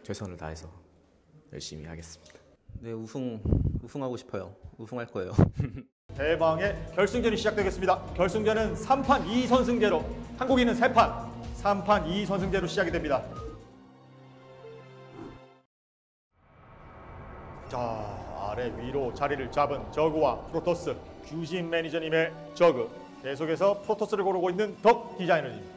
최선을 다해서 열심히 하겠습니다. 네, 우승하고 싶어요. 우승할 거예요. 대망의 결승전이 시작되겠습니다. 결승전은 3판 2선승제로, 한국인은 3판, 3판 2선승제로 시작이 됩니다. 자, 아래 위로 자리를 잡은 저그와 프로토스, 규진 매니저님의 저그, 계속해서 프로토스를 고르고 있는 덕 디자이너님.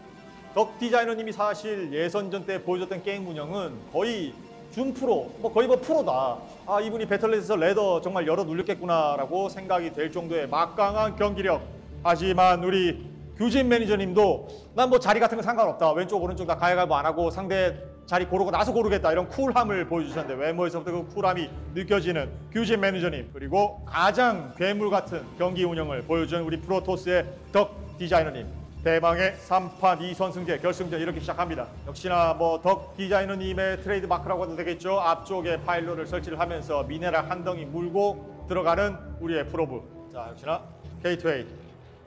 덕 디자이너님이 사실 예선전 때 보여줬던 게임 운영은 거의 준프로, 거의 프로다. 아, 이분이 배틀넷에서 레더 정말 열어 눌렸겠구나라고 생각이 될 정도의 막강한 경기력. 하지만 우리 규진 매니저님도 난 자리 같은 건 상관없다. 왼쪽 오른쪽 다 가위바위보 안 하고 상대 자리 고르고 나서 고르겠다. 이런 쿨함을 보여주셨는데 외모에서부터 그 쿨함이 느껴지는 규진 매니저님. 그리고 가장 괴물 같은 경기 운영을 보여준 우리 프로토스의 덕 디자이너님. 대망의 3판 2선승제 결승전 이렇게 시작합니다. 역시나 덕 디자이너님의 트레이드 마크라고 해도 되겠죠. 앞쪽에 파일럿을 설치를 하면서 미네랄 한 덩이 물고 들어가는 우리의 프로브. 자, 역시나 게이트웨이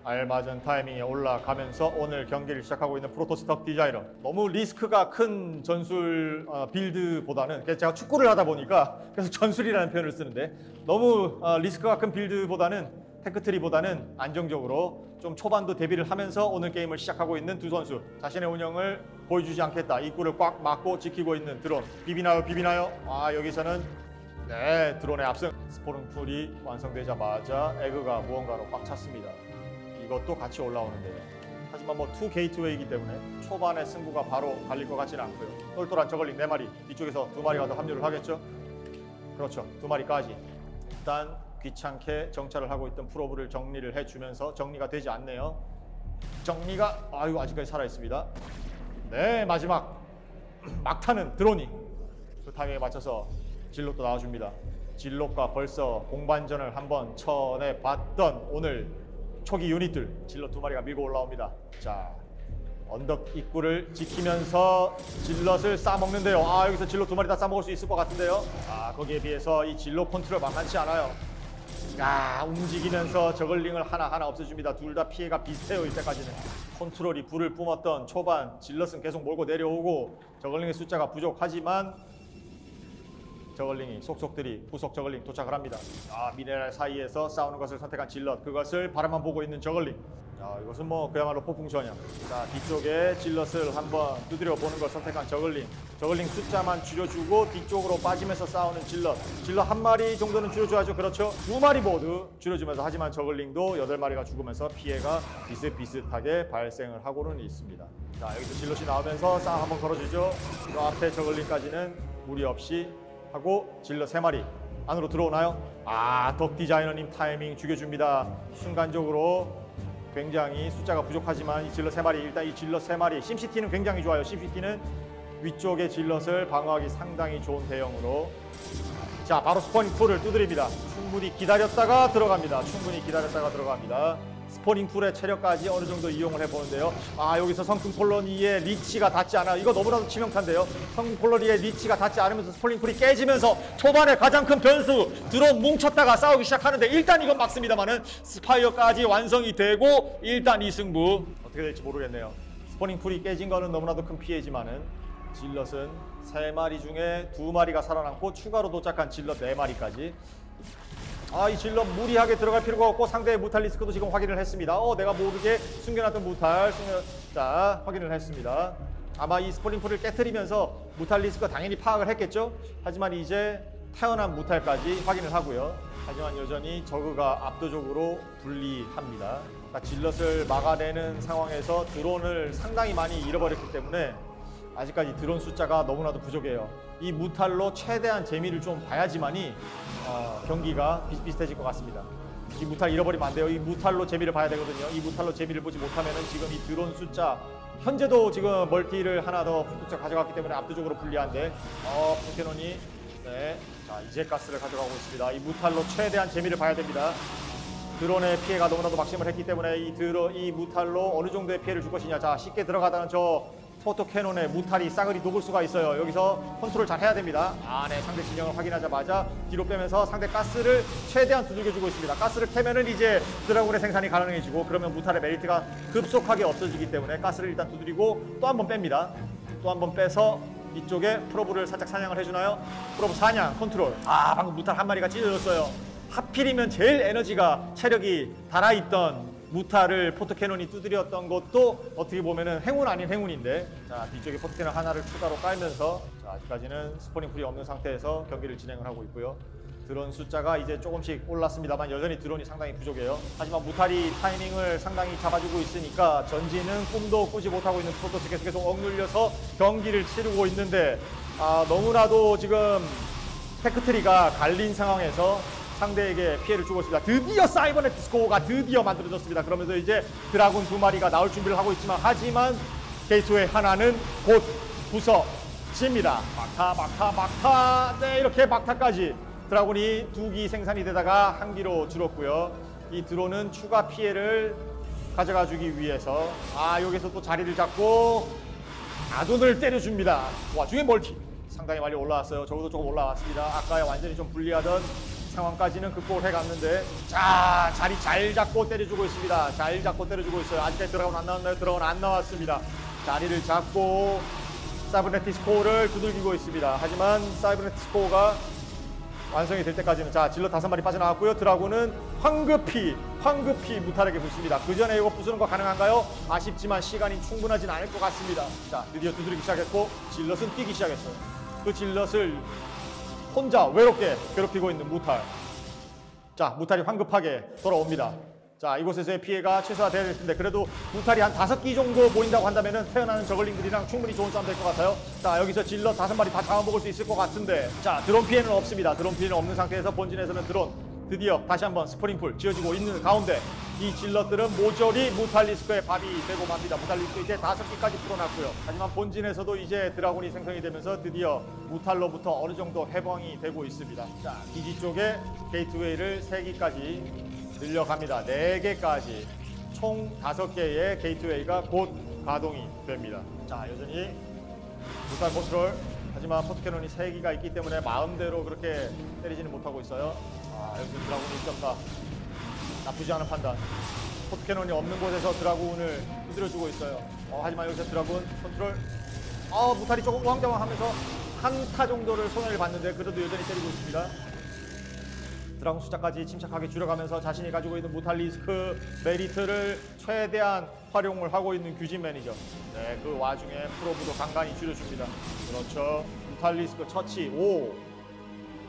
알맞은 타이밍에 올라가면서 오늘 경기를 시작하고 있는 프로토스 덕 디자이너. 너무 리스크가 큰 전술 빌드보다는, 제가 축구를 하다 보니까 계속 전술이라는 표현을 쓰는데, 너무 리스크가 큰 빌드보다는, 테크트리보다는 안정적으로 좀 초반도 대비를 하면서 오늘 게임을 시작하고 있는 두 선수. 자신의 운영을 보여주지 않겠다. 입구를 꽉 막고 지키고 있는 드론. 비비나요? 아, 여기서는 네, 드론의 압승. 스포링풀이 완성되자마자 에그가 무언가로 꽉 찼습니다. 이것도 같이 올라오는데요. 하지만 투 게이트웨이이기 때문에 초반에 승부가 바로 갈릴 것 같지는 않고요. 똘똘한 저글링 4마리, 뒤쪽에서 2마리가 더 합류를 하겠죠. 그렇죠, 2마리까지. 일단 귀찮게 정찰을 하고 있던 프로브를 정리를 해주면서, 정리가 되지 않네요. 정리가 아직까지 살아있습니다. 네, 마지막 막타는 드론이 그 타이밍에 맞춰서 질럿도 나와줍니다. 질럿과 벌써 공반전을 한번 쳐내봤던 오늘 초기 유닛들, 질럿 2마리가 밀고 올라옵니다. 자, 언덕 입구를 지키면서 질럿을 싸먹는데요. 여기서 질럿 2마리 다 싸먹을 수 있을 것 같은데요. 거기에 비해서 이 질럿 컨트롤 만만치 않아요. 움직이면서 저글링을 하나하나 없애줍니다. 둘 다 피해가 비슷해요. 이때까지는 컨트롤이 불을 뿜었던 초반, 질럿은 계속 몰고 내려오고 저글링의 숫자가 부족하지만 저글링이 속속들이 후속 저글링 도착을 합니다. 미네랄 사이에서 싸우는 것을 선택한 질럿, 그것을 바라만 보고 있는 저글링. 이것은 그야말로 폭풍 전형. 자, 뒤쪽에 질럿을 한번 두드려 보는 걸 선택한 저글링. 저글링 숫자만 줄여주고 뒤쪽으로 빠지면서 싸우는 질럿. 질럿 1마리 정도는 줄여줘야죠. 그렇죠. 2마리 모두 줄여주면서, 하지만 저글링도 8마리가 죽으면서 피해가 비슷비슷하게 발생을 하고는 있습니다. 자, 여기서 질럿이 나오면서 싸움 한번 걸어주죠. 그 앞에 저글링까지는 무리 없이 하고 질럿 3마리 안으로 들어오나요? 덕 디자이너님 타이밍 죽여줍니다. 순간적으로 굉장히 숫자가 부족하지만 이 질럿 3마리, 일단 이 질럿 3마리, 심시티는 굉장히 좋아요. 심시티는 위쪽의 질럿을 방어하기 상당히 좋은 대형으로. 자, 바로 스포닝풀을 두드립니다. 충분히 기다렸다가 들어갑니다. 스포닝풀의 체력까지 어느 정도 이용을 해보는데요. 여기서 성큼 콜로니의 리치가 닿지 않아요. 이거 너무나도 치명타인데요. 성큼 콜로니의 리치가 닿지 않으면서 스포닝풀이 깨지면서 초반에 가장 큰 변수, 드론 뭉쳤다가 싸우기 시작하는데, 일단 이건 막습니다만은 스파이어까지 완성이 되고 일단 이 승부 어떻게 될지 모르겠네요. 스포닝풀이 깨진 거는 너무나도 큰 피해지만은 질럿은 3마리 중에 2마리가 살아남고 추가로 도착한 질럿 4마리까지. 이 질럿 무리하게 들어갈 필요가 없고 상대의 무탈리스크도 지금 확인을 했습니다. 내가 모르게 숨겨놨던 무탈, 자, 확인을 했습니다. 아마 이 스포닝풀을 깨트리면서 무탈리스크가 당연히 파악을 했겠죠. 하지만 이제 태어난 무탈까지 확인을 하고요. 하지만 여전히 저그가 압도적으로 불리합니다. 질럿을 막아내는 상황에서 드론을 상당히 많이 잃어버렸기 때문에 아직까지 드론 숫자가 너무나도 부족해요. 이 무탈로 최대한 재미를 좀 봐야지만이 경기가 비슷비슷해질 것 같습니다. 이 무탈 잃어버리면 안 돼요. 이 무탈로 재미를 봐야 되거든요. 이 무탈로 재미를 보지 못하면은 지금 이 드론 숫자, 현재도 지금 멀티를 하나 더 푹푹 가져갔기 때문에 압도적으로 불리한데, 포켓몬이 네, 자, 이제 가스를 가져가고 있습니다. 이 무탈로 최대한 재미를 봐야 됩니다. 드론의 피해가 너무나도 막심을 했기 때문에 이 무탈로 어느 정도의 피해를 줄 것이냐. 자, 쉽게 들어가다는 저 포토 캐논의 무탈이 싸그리 녹을 수가 있어요. 여기서 컨트롤 잘 해야 됩니다. 네, 상대 진영을 확인하자마자 뒤로 빼면서 상대 가스를 최대한 두들겨주고 있습니다. 가스를 캐면은 이제 드라군의 생산이 가능해지고, 그러면 무탈의 메리트가 급속하게 없어지기 때문에 가스를 일단 두드리고 또 한 번 뺍니다. 또 한 번 빼서 이쪽에 프로브를 살짝 사냥을 해주나요? 프로브 사냥 컨트롤. 아 방금 무탈 한 마리가 찢어졌어요. 하필이면 제일 에너지가 체력이 달아있던 무탈을 포트캐논이 두드렸던 것도 어떻게 보면은 행운 아닌 행운인데, 자 뒤쪽에 포트캐논 하나를 추가로 깔면서 자, 아직까지는 스포닝 풀이 없는 상태에서 경기를 진행을 하고 있고요. 드론 숫자가 이제 조금씩 올랐습니다만 여전히 드론이 상당히 부족해요. 하지만 무탈이 타이밍을 상당히 잡아주고 있으니까 전진은 꿈도 꾸지 못하고 있는 프로토스 계속 억눌려서 경기를 치르고 있는데, 너무나도 지금 테크트리가 갈린 상황에서 상대에게 피해를 주고 있습니다. 드디어 사이버네틱 스코어가 드디어 만들어졌습니다. 그러면서 이제 드라군 두 마리가 나올 준비를 하고 있지만, 하지만 게이트웨이 하나는 곧 부서집니다. 막타. 네, 이렇게 막타까지 드라군이 2기 생산이 되다가 1기로 줄었고요. 이 드론은 추가 피해를 가져가 주기 위해서 여기서 또 자리를 잡고 아둔을 때려줍니다. 와중에 멀티 상당히 많이 올라왔어요. 적어도 조금 올라왔습니다. 아까 완전히 좀 불리하던 상황까지는 극복을 해갔는데, 자 자리 잘 잡고 때려주고 있습니다. 잘 잡고 때려주고 있어요. 아직까지 드라군 안 나왔나요? 드라군 안 나왔습니다. 자리를 잡고 사이버네틱 스코어를 두들기고 있습니다. 하지만 사이버네틱 스코어가 완성이 될 때까지는, 자 질럿 5마리 빠져나왔고요. 드라군은 황급히 무탈에게 붙습니다. 그 전에 이거 부수는 거 가능한가요? 아쉽지만 시간이 충분하진 않을 것 같습니다. 자 드디어 두드리기 시작했고 질럿은 뛰기 시작했어요. 그 질럿을 혼자 외롭게 괴롭히고 있는 무탈. 자 무탈이 황급하게 돌아옵니다. 자 이곳에서의 피해가 최소화되어야 될 텐데, 그래도 무탈이 한 5기 정도 모인다고 한다면 태어나는 저글링들이랑 충분히 좋은 싸움 될 것 같아요. 자 여기서 질럿 5마리 다 잡아먹을 수 있을 것 같은데, 자 드론 피해는 없습니다. 드론 피해는 없는 상태에서 본진에서는 드론 드디어 다시 한번 스프링풀 지어지고 있는 가운데, 이 질럿들은 모조리 무탈리스크의 밥이 되고 맙니다. 무탈리스크 이제 5기까지 풀어놨고요. 하지만 본진에서도 이제 드라군이 생성이 되면서 드디어 무탈로부터 어느 정도 해방이 되고 있습니다. 자 기지 쪽에 게이트웨이를 3기까지 늘려갑니다. 4개까지 총 5개의 게이트웨이가 곧 가동이 됩니다. 자 여전히 무탈 컨트롤, 하지만 포트캐논이 3기가 있기 때문에 마음대로 그렇게 때리지는 못하고 있어요. 여기 드라군이 1.4 나쁘지 않은 판단. 포트캐논이 없는 곳에서 드라군을 두드려주고 있어요. 하지만 여기서 드라군 컨트롤, 무탈이 조금 우왕좌왕하면서 한타 정도를 손해를 봤는데 그래도 여전히 때리고 있습니다. 드라군 숫자까지 침착하게 줄여가면서 자신이 가지고 있는 무탈리스크 메리트를 최대한 활용을 하고 있는 규진 매니저. 네, 그 와중에 프로브도 간간히 줄여줍니다. 그렇죠. 무탈리스크 처치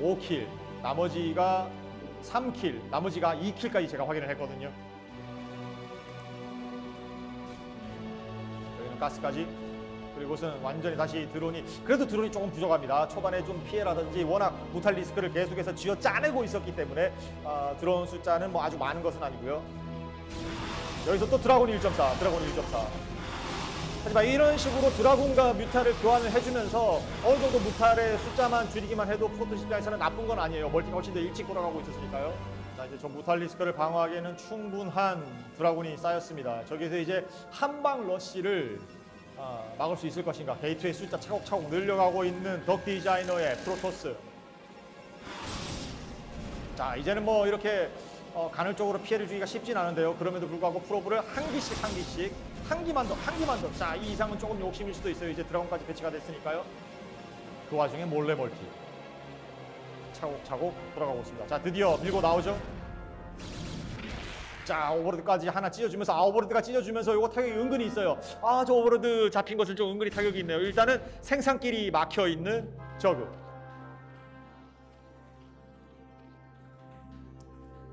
5킬, 나머지가 3킬, 나머지가 2킬까지 제가 확인을 했거든요. 여기는 가스까지. 그리고 이것은 완전히 다시 드론이, 그래도 드론이 조금 부족합니다. 초반에 좀 피해라든지 워낙 무탈리스크를 계속해서 쥐어 짜내고 있었기 때문에 드론 숫자는 뭐 아주 많은 것은 아니고요. 여기서 또 드라군이 1.4, 드라군이 1.4. 하지만 이런 식으로 드라군과 뮤탈을 교환을 해주면서 어느 정도 뮤탈의 숫자만 줄이기만 해도 프로토스 입장에서는 나쁜 건 아니에요. 멀티가 훨씬 더 일찍 돌아가고 있었으니까요. 자 이제 저 무탈리스크를 방어하기에는 충분한 드라군이 쌓였습니다. 저기서 이제 한방 러쉬를 막을 수 있을 것인가. 게이트웨이 숫자 차곡차곡 늘려가고 있는 덕 디자이너의 프로토스. 자 이제는 뭐 이렇게 간헐적으로 피해를 주기가 쉽진 않은데요. 그럼에도 불구하고 프로브를 한 기만 더. 자 이 이상은 조금 욕심일 수도 있어요. 이제 드라곤까지 배치가 됐으니까요. 그 와중에 몰래 멀티 차곡차곡 돌아가고 있습니다. 자 드디어 밀고 나오죠. 자 오버로드까지 하나 찢어주면서, 오버로드가 찢어주면서 이거 타격이 은근히 있어요. 저 오버로드 잡힌 것은 좀 은근히 타격이 있네요. 일단은 생산길이 막혀있는 저그.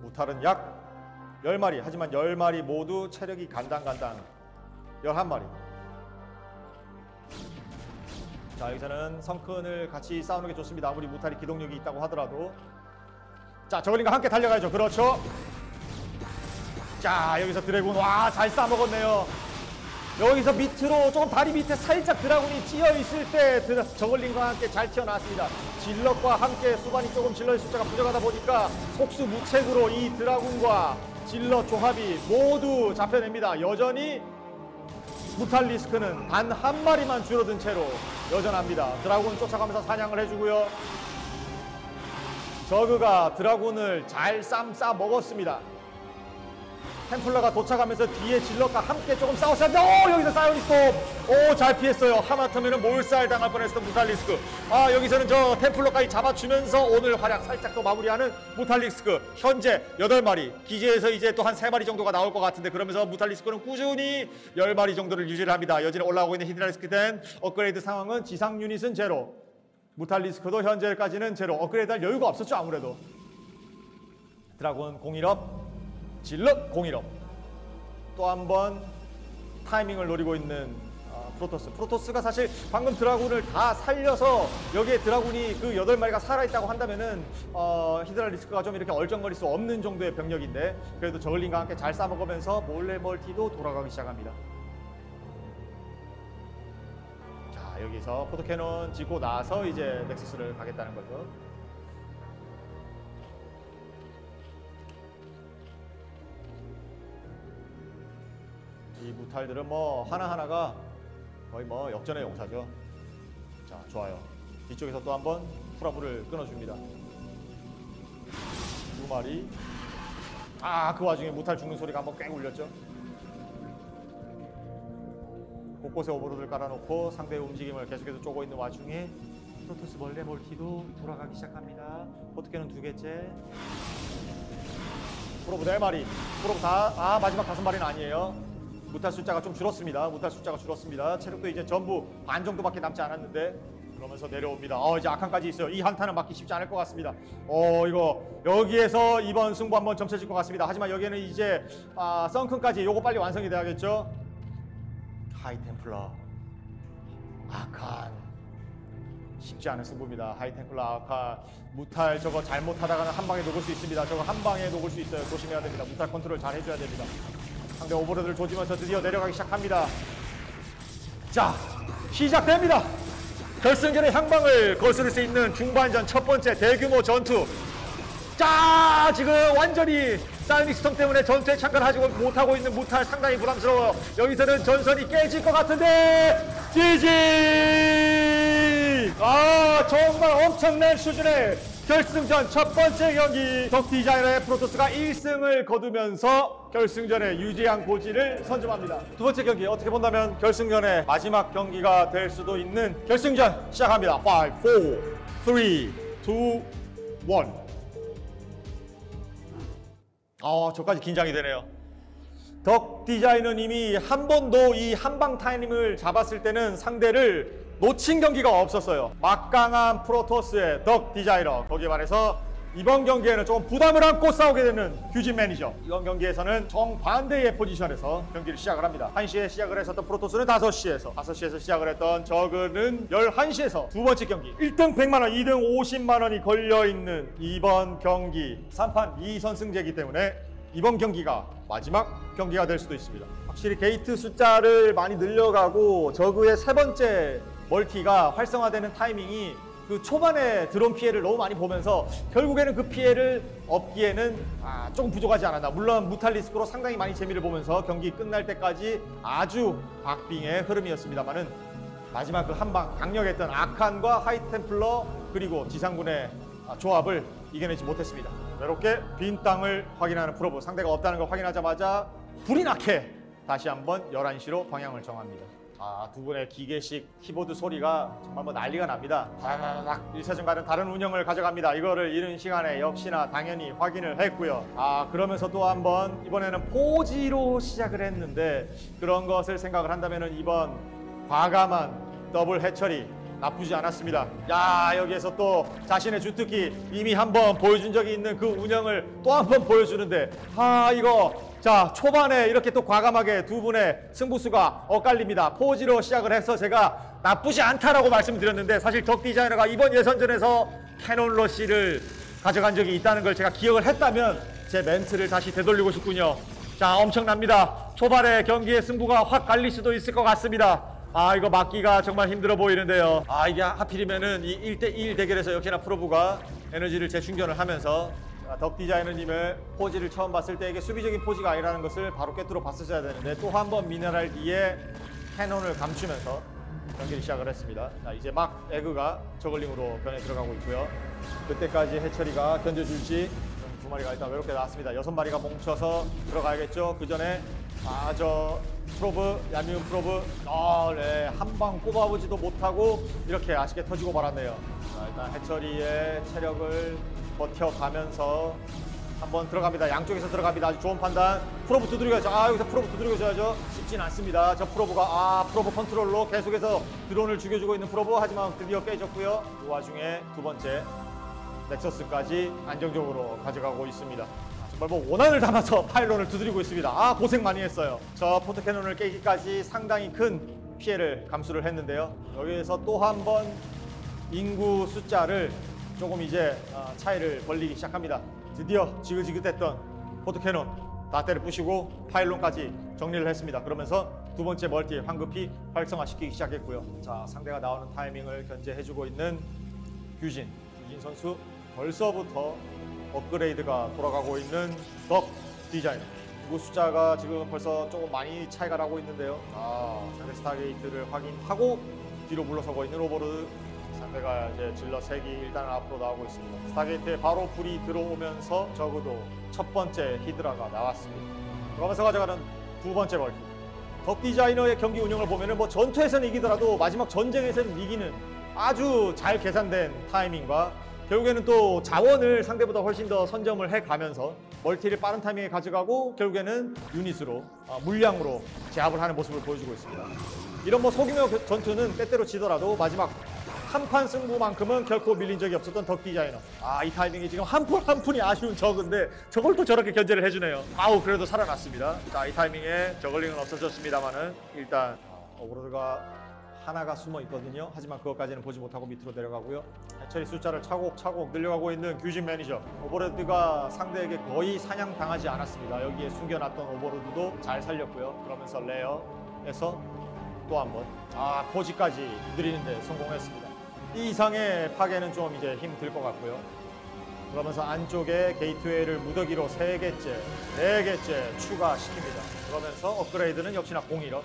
무탈은 약 10마리, 하지만 10마리 모두 체력이 간당간당 11마리. 자 여기서는 성큰을 같이 싸우는 게 좋습니다. 아무리 무탈이 기동력이 있다고 하더라도. 자 저글링과 함께 달려가야죠. 그렇죠. 자 여기서 드래곤 잘 싸먹었네요. 여기서 밑으로 조금 다리 밑에 살짝 드라군이 찌어 있을 때 저글링과 함께 잘 튀어나왔습니다. 질럿과 함께 수반이 조금 질럿의 숫자가 부족하다 보니까 속수무책으로 이 드라군과 질럿 조합이 모두 잡혀냅니다. 여전히 무탈리스크는 단 한 마리만 줄어든 채로 여전합니다. 드라군 쫓아가면서 사냥을 해주고요. 저그가 드라군을 잘 싸 먹었습니다. 템플러가 도착하면서 뒤에 질럿과 함께 조금 싸웠었는데 여기서 사이오닉 스톰 잘 피했어요. 하마터면은 몰살 당할 뻔했던 무탈리스크. 여기서는 저 템플러까지 잡아주면서 오늘 활약 살짝 더 마무리하는 무탈리스크. 현재 8마리, 기지에서 이제 또 한 3마리 정도가 나올 것 같은데, 그러면서 무탈리스크는 꾸준히 10마리 정도를 유지를 합니다. 여전히 올라오고 있는 히드라리스크 된 업그레이드 상황은 지상 유닛은 제로, 무탈리스크도 현재까지는 제로. 업그레이드할 여유가 없었죠. 아무래도 드라군 01업, 질럿 01업. 또 한 번 타이밍을 노리고 있는 프로토스가 사실 방금 드라군을 다 살려서 여기에 드라군이 그 8마리가 살아있다고 한다면은 히드라리스크가 좀 이렇게 얼쩡거릴 수 없는 정도의 병력인데, 그래도 저글링과 함께 잘 싸먹으면서 몰래 멀티도 돌아가기 시작합니다. 자, 여기서 포토캐논 짓고 나서 이제 넥서스를 가겠다는 거죠. 이 무탈들은 뭐 하나하나가 거의 뭐 역전의 용사죠. 자, 좋아요. 뒤쪽에서 또 한번 프라브를 끊어줍니다. 2마리. 그 와중에 무탈 죽는 소리가 한번 꽤 울렸죠. 곳곳에 오버로드를 깔아놓고 상대의 움직임을 계속해서 쪼고 있는 와중에 프로토스 멀레 멀티도 돌아가기 시작합니다. 포트캐논 2개째. 프로브 4마리. 프로브 다, 마지막 5마리는 아니에요. 무탈 숫자가 좀 줄었습니다. 체력도 이제 전부 반 정도밖에 남지 않았는데, 그러면서 내려옵니다. 이제 아칸까지 있어요. 이 한타는 막기 쉽지 않을 것 같습니다. 이거 여기에서 이번 승부 한번 점쳐질 것 같습니다. 하지만 여기에는 이제 썬큰까지 요거 빨리 완성이 돼야겠죠. 하이템플러, 아칸. 쉽지 않은 승부입니다. 하이템플러, 아칸. 무탈 저거 잘못하다가는 한 방에 녹을 수 있습니다. 저거 한 방에 녹을 수 있어요. 조심해야 됩니다. 무탈 컨트롤 잘 해줘야 됩니다. 상대 오버로드를 조지면서 드디어 내려가기 시작합니다. 자, 시작됩니다. 결승전의 향방을 거스를 수 있는 중반전 첫 번째 대규모 전투. 자, 지금 완전히 사이오닉 스톰 때문에 전투에 참가하지 못하고 있는 무탈 상당히 부담스러워요. 여기서는 전선이 깨질 것 같은데 GG! 정말 엄청난 수준의 결승전 첫 번째 경기. 덕디자이너의 프로토스가 1승을 거두면서 결승전에 유지한 고지를 선점합니다. 두 번째 경기 어떻게 본다면 결승전의 마지막 경기가 될 수도 있는 결승전 시작합니다. 5, 4, 3, 2, 1. 저까지 긴장이 되네요. 덕 디자이너님이 한 번도 이 한방 타이밍을 잡았을 때는 상대를 놓친 경기가 없었어요. 막강한 프로토스의 덕 디자이너. 거기에 반해서 이번 경기에는 조금 부담을 안고 싸우게 되는 규진 매니저. 이번 경기에서는 정반대의 포지션에서 경기를 시작을 합니다. 1시에 시작을 했었던 프로토스는 5시에서 시작을 했던 저그는 11시에서 두 번째 경기. 1등 100만원, 2등 50만원이 걸려있는 이번 경기. 3판 2선승제이기 때문에 이번 경기가 마지막 경기가 될 수도 있습니다. 확실히 게이트 숫자를 많이 늘려가고 저그의 세 번째 멀티가 활성화되는 타이밍이 그 초반에 드론 피해를 너무 많이 보면서 결국에는 그 피해를 업기에는 조금 부족하지 않았나. 물론 무탈리스크로 상당히 많이 재미를 보면서 경기 끝날 때까지 아주 박빙의 흐름이었습니다만은 마지막 그 한방 강력했던 아칸과 하이템플러 그리고 지상군의 조합을 이겨내지 못했습니다. 이렇게 빈 땅을 확인하는 프로브. 상대가 없다는 걸 확인하자마자 불이 나게 다시 한번 11시로 방향을 정합니다. 두 분의 기계식 키보드 소리가 정말 뭐 난리가 납니다. 1차전과는 다른 운영을 가져갑니다. 이거를 이른 시간에 역시나 당연히 확인을 했고요. 그러면서 또 한번 이번에는 포지로 시작을 했는데, 그런 것을 생각을 한다면 이번 과감한 더블 해처리 나쁘지 않았습니다. 여기에서 또 자신의 주특기 이미 한번 보여준 적이 있는 그 운영을 또 한번 보여주는데, 이거 자, 초반에 이렇게 또 과감하게 두 분의 승부수가 엇갈립니다. 포지로 시작을 해서 제가 나쁘지 않다라고 말씀을 드렸는데, 사실 덕 디자이너가 이번 예선전에서 캐논 러쉬를 가져간 적이 있다는 걸 제가 기억을 했다면 제 멘트를 다시 되돌리고 싶군요. 자, 엄청납니다. 초반에 경기의 승부가 확 갈릴 수도 있을 것 같습니다. 이거 막기가 정말 힘들어 보이는데요. 이게 하필이면은 이 1대1 대결에서 역시나 프로브가 에너지를 재충전을 하면서 덕 디자이너님의 포지를 처음 봤을 때 이게 수비적인 포지가 아니라는 것을 바로 꿰뚫어 봤었어야 되는데, 또 한 번 미네랄기에 캐논을 감추면서 경기를 시작을 했습니다. 이제 막 에그가 저글링으로 변해 들어가고 있고요. 그때까지 해처리가 견뎌줄지 마리가 일단 외롭게 나왔습니다. 6마리가 뭉쳐서 들어가야겠죠. 그 전에 저 프로브, 얄미운 프로브, 네, 한 방 꼽아보지도 못하고 이렇게 아쉽게 터지고 말았네요. 자, 일단 해처리의 체력을 버텨가면서 한번 들어갑니다. 양쪽에서 들어갑니다. 아주 좋은 판단. 프로브 두드려야죠. 여기서 프로브 두드려줘야죠. 쉽진 않습니다. 저 프로브가 프로브 컨트롤로 계속해서 드론을 죽여주고 있는 프로브. 하지만 드디어 깨졌고요. 그 와중에 두 번째 넥서스까지 안정적으로 가져가고 있습니다. 정말 뭐 원한을 담아서 파일론을 두드리고 있습니다. 고생 많이 했어요. 저 포트캐논을 깨기까지 상당히 큰 피해를 감수를 했는데요. 여기에서 또 한 번 인구 숫자를 조금 이제 차이를 벌리기 시작합니다. 드디어 지긋지긋했던 포트캐논 다 때려 부시고 파일론까지 정리를 했습니다. 그러면서 두 번째 멀티 황급히 활성화시키기 시작했고요. 자, 상대가 나오는 타이밍을 견제해주고 있는 규진 선수. 벌써부터 업그레이드가 돌아가고 있는 덕 디자이너. 그 숫자가 지금 벌써 조금 많이 차이가 나고 있는데요. 상대 스타게이트를 확인하고 뒤로 물러서고 있는 오버로드. 상대가 이제 질러 3기 일단 앞으로 나오고 있습니다. 스타게이트에 바로 불이 들어오면서 적어도 첫 번째 히드라가 나왔습니다. 그러면서 가져가는 두 번째 멀티. 덕 디자이너의 경기 운영을 보면은 뭐 전투에서는 이기더라도 마지막 전쟁에서는 이기는 아주 잘 계산된 타이밍과 결국에는 또 자원을 상대보다 훨씬 더 선점을 해가면서 멀티를 빠른 타이밍에 가져가고 결국에는 유닛으로 물량으로 제압을 하는 모습을 보여주고 있습니다. 이런 뭐 소규모 전투는 때때로 지더라도 마지막 한판 승부만큼은 결코 밀린 적이 없었던 덕 디자이너. 이 타이밍이 지금 한 푼 한 푼이 아쉬운 적은데 저걸 또 저렇게 견제를 해주네요. 그래도 살아났습니다. 자, 이 타이밍에 저글링은 없어졌습니다만은 일단 오버로드가 하나가 숨어 있거든요. 하지만 그것까지는 보지 못하고 밑으로 내려가고요. 해처리 숫자를 차곡차곡 늘려가고 있는 규진 매니저. 오버로드가 상대에게 거의 사냥당하지 않았습니다. 여기에 숨겨놨던 오버로드도 잘 살렸고요. 그러면서 레어에서 또 한 번 포지까지 두드리는데 성공했습니다. 이 이상의 파괴는 좀 이제 힘 들 것 같고요. 그러면서 안쪽에 게이트웨이를 무더기로 3개째, 4개째 추가시킵니다. 그러면서 업그레이드는 역시나 01업.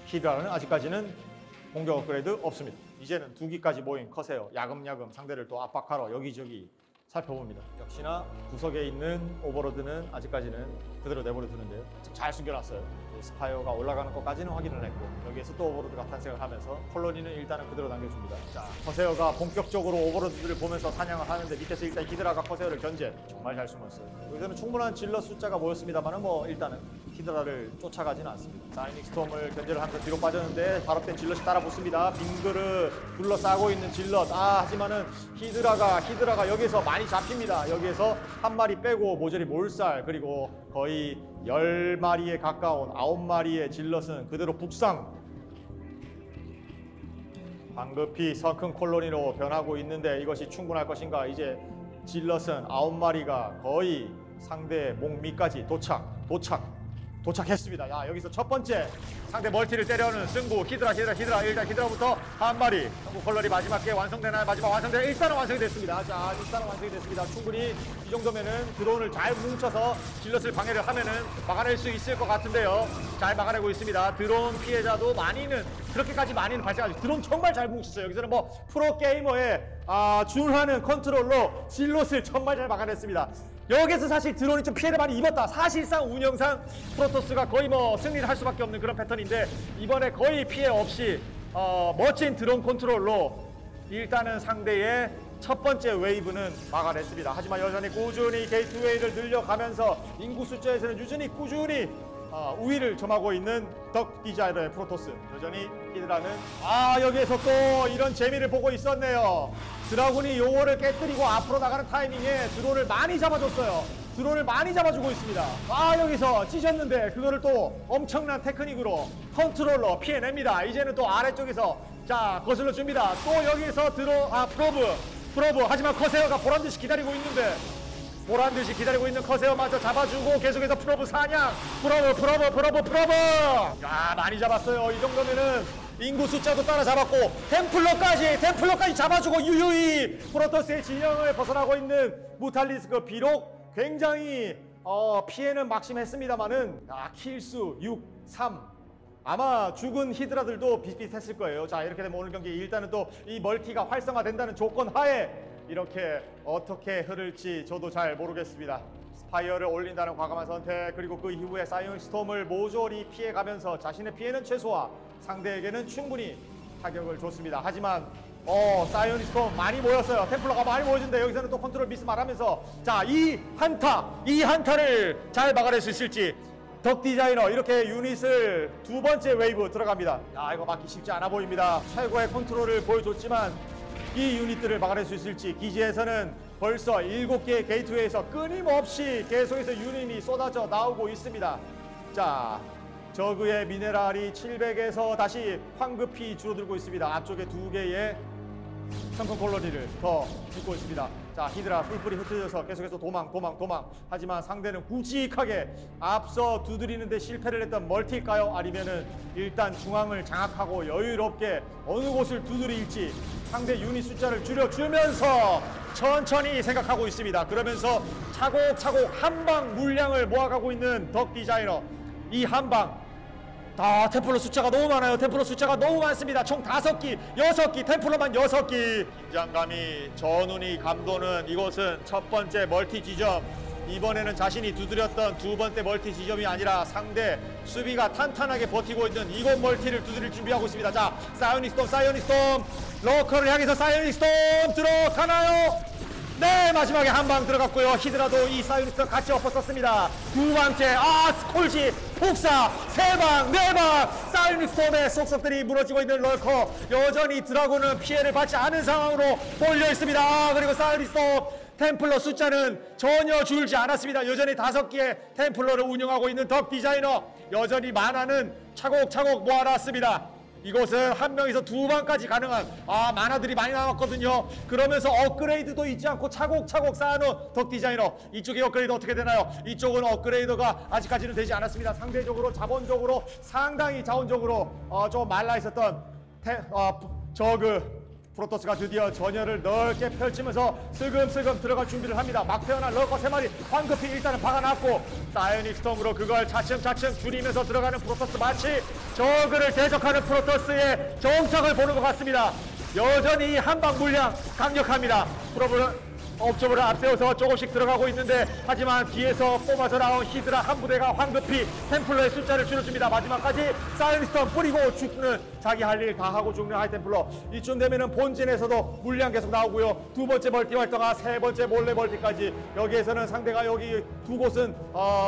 히드라는 아직까지는 공격 업그레이드 없습니다. 이제는 2기까지 모인 커세어 야금야금 상대를 또 압박하러 여기저기 살펴봅니다. 역시나 구석에 있는 오버로드는 아직까지는 그대로 내버려 두는데요. 잘 숨겨놨어요. 스파이어가 올라가는 것까지는 확인을 했고 여기에서 또 오버로드가 탄생을 하면서 콜로니는 일단은 그대로 남겨줍니다. 자, 커세어가 본격적으로 오버로드들을 보면서 사냥을 하는데 밑에서 일단 히드라가 커세어를 견제. 정말 잘 숨었어요. 여기서는 충분한 질러 숫자가 모였습니다만 뭐 일단은 히드라를 쫓아가지는 않습니다. 사이닉 스톰을 견제를 하면서 뒤로 빠졌는데 발업된 질럿이 따라 붙습니다. 빙그를 둘러싸고 있는 질럿. 하지만은 히드라가 여기서 많이 잡힙니다. 여기에서 한 마리 빼고 모조리 몰살 그리고 거의 10마리에 가까운 9마리의 질럿은 그대로 북상. 황급히 서큰 콜로니로 변하고 있는데 이것이 충분할 것인가. 이제 질럿은 9마리가 거의 상대의 목 밑까지 도착했습니다. 여기서 첫 번째 상대 멀티를 때려오는 승부. 히드라 일단 히드라부터 한 마리. 한국 컬러리 마지막에 완성되나요? 마지막 완성되나요? 일단은 완성이 됐습니다. 자, 일단은 완성이 됐습니다. 충분히 이 정도면은 드론을 잘 뭉쳐서 질럿을 방해를 하면은 막아낼 수 있을 것 같은데요. 잘 막아내고 있습니다. 드론 피해자도 그렇게까지 많이는 발생하지. 드론 정말 잘 뭉쳤어요. 여기서는 뭐 프로게이머에 준하는 컨트롤로 질럿을 정말 잘 막아냈습니다. 여기서 사실 드론이 좀 피해를 많이 입었다. 사실상 운영상 프로토스가 거의 뭐 승리를 할 수밖에 없는 그런 패턴인데 이번에 거의 피해 없이 멋진 드론 컨트롤로 일단은 상대의 첫 번째 웨이브는 막아냈습니다. 하지만 여전히 꾸준히 게이트웨이를 늘려가면서 인구 숫자에서는 여전히 꾸준히 우위를 점하고 있는 덕 디자이너의 프로토스. 여전히 히드라는 여기에서 또 이런 재미를 보고 있었네요. 드라군이 요거를 깨뜨리고 앞으로 나가는 타이밍에 드론을 많이 잡아줬어요. 드론을 많이 잡아주고 있습니다. 여기서 찢었는데 그거를 또 엄청난 테크닉으로 컨트롤러 피해냅니다. 이제는 또 아래쪽에서 거슬러 줍니다. 또 여기서 프로브 하지만 커세어가 보란듯이 기다리고 있는데 보란듯이 기다리고 있는 커세어마저 잡아주고 계속해서 프로브 사냥. 프로브 많이 잡았어요. 이 정도면은 인구 숫자도 따라잡았고 템플러까지 잡아주고 유유히 프로토스의 진영을 벗어나고 있는 무탈리스크. 비록 굉장히 피해는 막심했습니다만은 킬수 6, 3 아마 죽은 히드라들도 비슷비슷했을 거예요. 자, 이렇게 되면 오늘 경기 일단은 또 이 멀티가 활성화된다는 조건 하에 이렇게 어떻게 흐를지 저도 잘 모르겠습니다. 스파이어를 올린다는 과감한 선택, 그리고 그 이후에 사이오닉 스톰을 모조리 피해가면서 자신의 피해는 최소화, 상대에게는 충분히 타격을 줬습니다. 하지만 사이오닉 스톰 많이 모였어요. 템플러가 많이 모여진데 여기서는 또 컨트롤 미스 말하면서 자, 이 한타를 잘 막아낼 수 있을지. 덕 디자이너 이렇게 유닛을 두 번째 웨이브 들어갑니다. 야, 이거 막기 쉽지 않아 보입니다. 최고의 컨트롤을 보여줬지만 이 유닛들을 막아낼 수 있을지. 기지에서는 벌써 7개의 게이트웨이에서 끊임없이 계속해서 유닛이 쏟아져 나오고 있습니다. 자, 저그의 미네랄이 700에서 다시 황급히 줄어들고 있습니다. 앞쪽에 2개의 성큰 콜로니를 더 짓고 있습니다. 자, 히드라 뿔뿔이 흩어져서 계속해서 도망. 하지만 상대는 굵직하게 앞서 두드리는데 실패를 했던 멀티일까요? 아니면은 일단 중앙을 장악하고 여유롭게 어느 곳을 두드릴지 상대 유닛 숫자를 줄여주면서 천천히 생각하고 있습니다. 그러면서 차곡차곡 한방 물량을 모아가고 있는 덕 디자이너. 이 한방 템플러 숫자가 너무 많아요. 템플러 숫자가 너무 많습니다. 총 5기, 6기, 템플러만 6기. 긴장감이, 전운이 감도는 이곳은 첫 번째 멀티 지점. 이번에는 자신이 두드렸던 두 번째 멀티 지점이 아니라 상대 수비가 탄탄하게 버티고 있는 이곳 멀티를 두드릴 준비하고 있습니다. 자, 사이오닉 스톰, 러커를 향해서 사이오닉 스톰 들어가나요? 네, 마지막에 한 방 들어갔고요. 히드라도 이 사이오닉 스톰 같이 엎었었습니다. 두 방째, 스콜지 폭사, 3방, 4방, 사이오닉 스톰의 속속들이 무너지고 있는 러커. 여전히 드라군은 피해를 받지 않은 상황으로 몰려 있습니다. 그리고 사이오닉 스톰 템플러 숫자는 전혀 줄지 않았습니다. 여전히 5개의 템플러를 운영하고 있는 덕 디자이너. 여전히 만화는 차곡차곡 모아놨습니다. 이곳은 한 명에서 2방까지 가능한 만화들이 많이 나왔거든요. 그러면서 업그레이드도 잊지 않고 차곡차곡 쌓아놓은 덕 디자이너. 이쪽의 업그레이드 어떻게 되나요? 이쪽은 업그레이드가 아직까지는 되지 않았습니다. 상대적으로 자본적으로 상당히 자원적으로 좀 말라있었던 저그 프로토스가 드디어 전열을 넓게 펼치면서 슬금슬금 들어갈 준비를 합니다. 막 태어난 러커 3마리 황급히 일단은 박아놨고 사이오닉 스톰으로 그걸 차츰차츰 줄이면서 들어가는 프로토스. 마치 저그를 대적하는 프로토스의 정석을 보는 것 같습니다. 여전히 한방 물량 강력합니다. 업적을 앞세워서 조금씩 들어가고 있는데 하지만 뒤에서 뽑아서 나온 히드라 한 부대가 황급히 템플러의 숫자를 줄여줍니다. 마지막까지 사이오닉 스톰 뿌리고 죽는, 자기 할 일 다 하고 죽는 하이템플러. 이쯤 되면은 본진에서도 물량 계속 나오고요. 두 번째 멀티 활동화, 세 번째 몰래 멀티까지. 여기에서는 상대가 여기 두 곳은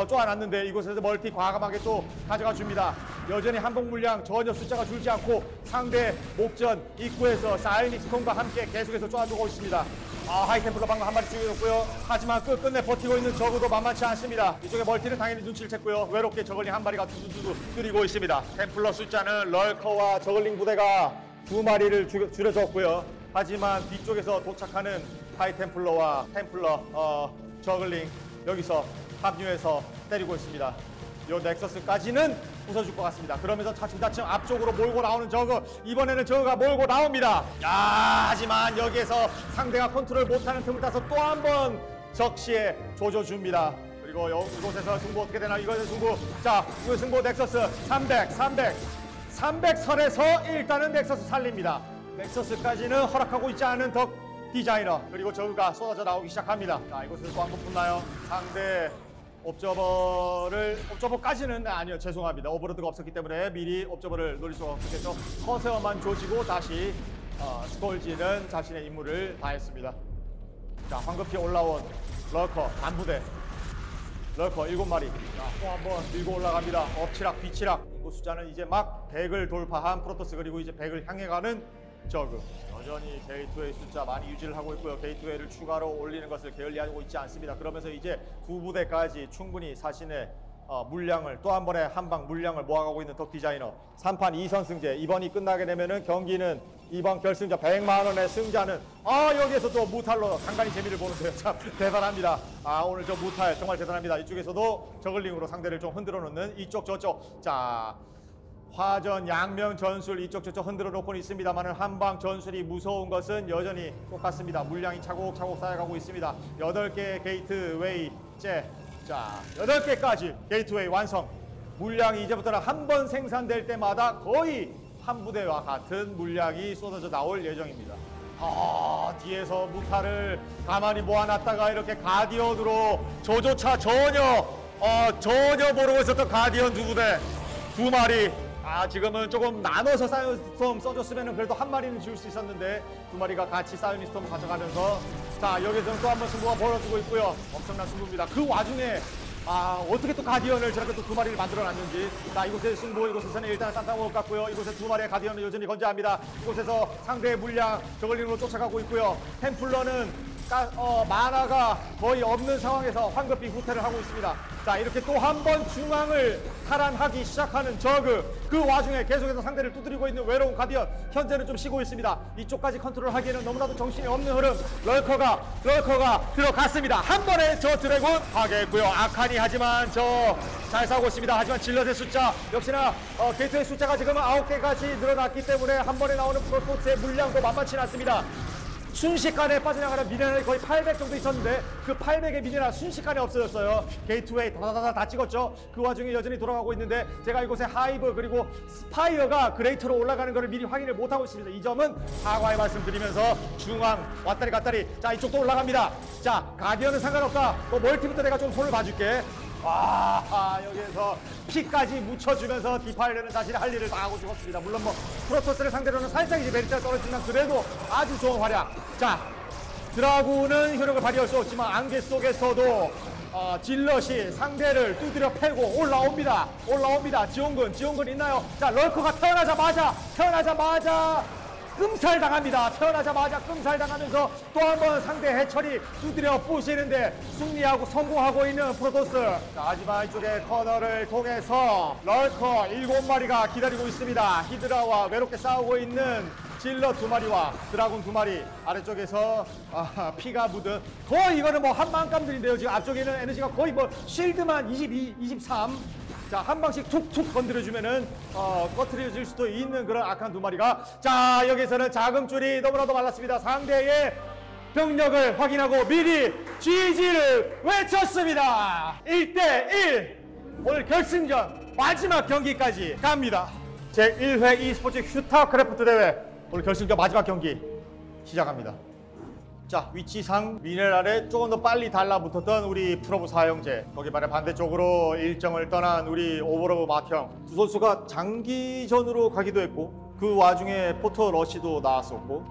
쪼아놨는데 이곳에서 멀티 과감하게 또 가져가 줍니다. 여전히 한복 물량 전혀 숫자가 줄지 않고 상대 목전 입구에서 사이오닉 스톰과 함께 계속해서 쪼아주고 있습니다. 하이템플러 방금 한 마리 죽여줬고요. 하지만 끝끝내 버티고 있는 저그도 만만치 않습니다. 이쪽에 멀티는 당연히 눈치를 챘고요. 외롭게 저글링 한 마리가 두두두두 끓이고 있습니다. 템플러 숫자는 럴커와 저글링 부대가 2마리를 줄여줬고요. 하지만 뒤쪽에서 도착하는 하이템플러와 템플러 저글링 여기서 합류해서 때리고 있습니다. 요 넥서스까지는 부숴줄 것 같습니다. 그러면서 차츰차츰 앞쪽으로 몰고 나오는 저그. 이번에는 저그가 몰고 나옵니다. 하지만 여기에서 상대가 컨트롤 못하는 틈을 타서 또 한 번 적시에 조져줍니다. 그리고 이곳에서 승부 어떻게 되나? 이곳에서 승부. 자, 이곳 승부 넥서스 300선에서 일단은 넥서스 살립니다. 넥서스까지는 허락하고 있지 않은 덕 디자이너. 그리고 저그가 쏟아져 나오기 시작합니다. 자, 이곳에서 또 한 번 붙나요? 상대 옵저버까지는 아니요, 죄송합니다. 오버로드가 없었기 때문에 미리 옵저버를 노릴 수가 없었겠죠. 커세어만 조지고 다시 스콜지는 자신의 임무를 다했습니다. 자, 황급히 올라온 러커 반부대. 러커 7마리. 자, 또 한번 밀고 올라갑니다. 엎치락 뒤치락. 인구 숫자는 이제 막 100을 돌파한 프로토스, 그리고 이제 100을 향해 가는 저그. 여전히 게이트웨이 숫자 많이 유지를 하고 있고요. 게이트웨이를 추가로 올리는 것을 게을리하고 있지 않습니다. 그러면서 이제 2부대까지 충분히 자신의 물량을 또 한 번에 한방 물량을 모아가고 있는 덕 디자이너. 3판 2선승제. 이번이 끝나게 되면은 경기는 이번 결승전 100만 원의 승자는 여기에서 또 무탈로 간간히 재미를 보는데요. 참 대단합니다. 오늘 저 무탈 정말 대단합니다. 이쪽에서도 저글링으로 상대를 좀 흔들어 놓는 이쪽 저쪽. 자, 화전 양명 전술 이쪽 저쪽 흔들어 놓고는 있습니다만은 한방 전술이 무서운 것은 여전히 똑같습니다. 물량이 차곡차곡 쌓여가고 있습니다. 8개의 게이트웨이째. 자, 8개까지 게이트웨이 완성. 물량이 이제부터는 한 번 생산될 때마다 거의 한 부대와 같은 물량이 쏟아져 나올 예정입니다. 뒤에서 무타를 가만히 모아놨다가 이렇게 가디언으로 저조차 전혀 모르고 있었던 가디언 두 부대, 두 마리. 지금은 조금 나눠서 사이언스톰 써줬으면 그래도 한 마리는 지울 수 있었는데 두 마리가 같이 사이언스톰 가져가면서 자, 여기서는 또 한 번 승부가 벌어지고 있고요. 엄청난 승부입니다. 그 와중에 어떻게 또 가디언을 저렇게 또 두 마리를 만들어놨는지. 자, 이곳의 승부, 이곳에서는 일단 산타모를 깠고요. 이곳에 두 마리의 가디언을 여전히 건재합니다. 이곳에서 상대의 물량 저글링으로 쫓아가고 있고요. 템플러는 만화가 거의 없는 상황에서 황급히 후퇴를 하고 있습니다. 자, 이렇게 또 한 번 중앙을 탈환하기 시작하는 저그. 그 와중에 계속해서 상대를 두드리고 있는 외로운 가디언. 현재는 좀 쉬고 있습니다. 이쪽까지 컨트롤하기에는 너무나도 정신이 없는 흐름. 럴커가 들어갔습니다. 한 번에 저 드래곤 파괴했고요. 아카니 하지만 잘 싸우고 있습니다. 하지만 질럿의 숫자 역시나 게이트의 숫자가 지금은 9개까지 늘어났기 때문에 한 번에 나오는 프로토스의 물량도 만만치 않습니다. 순식간에 빠져나가는 미네랄이 거의 800 정도 있었는데 그 800의 미네랄 순식간에 없어졌어요. 게이트웨이 다 찍었죠. 그 와중에 여전히 돌아가고 있는데 제가 이곳에 하이브 그리고 스파이어가 그레이터로 올라가는 것을 미리 확인을 못하고 있습니다. 이 점은 사과의 말씀드리면서 중앙 왔다리 갔다리. 자, 이쪽도 올라갑니다. 자, 가디언은 상관없다. 또 멀티부터 내가 좀 손을 봐줄게. 여기에서 피까지 묻혀주면서 디파일러는 자신의 할 일을 다 하고 죽었습니다. 물론 프로토스를 상대로는 살짝 이제 메리트가 떨어지지만 그래도 아주 좋은 활약. 자, 드라군은 효력을 발휘할 수 없지만 안개 속에서도 질럿이 상대를 두드려 패고 올라옵니다. 지원군 있나요? 자, 럴커가 태어나자마자 끔살당합니다. 끔살당하면서 또 한 번 상대 해철이 두드려 부시는데 승리하고 성공하고 있는 프로토스. 자, 하지만 이쪽에 커널을 통해서 럴커 7마리가 기다리고 있습니다. 히드라와 외롭게 싸우고 있는 질럿 2마리와 드라군 2마리. 아래쪽에서 피가 묻은 거의 이거는 한방감들인데요. 지금 앞쪽에는 에너지가 거의 쉴드만 22, 23. 자, 한 방씩 툭툭 건드려주면은 꺼트려질 수도 있는 그런 악한 2마리가. 자, 여기서는 자금줄이 너무나도 말랐습니다. 상대의 병력을 확인하고 미리 GG를 외쳤습니다. 1대1 오늘 결승전 마지막 경기까지 갑니다. 제1회 e스포츠 휴타크래프트 대회 오늘 결승전 마지막 경기 시작합니다. 자, 위치상 미네랄에 조금 더 빨리 달라붙었던 우리 프로브 사형제, 거기 말해 반대쪽으로 일정을 떠난 우리 오버로브 마형. 두 선수가 장기전으로 가기도 했고 그 와중에 포터 러시도 나왔었고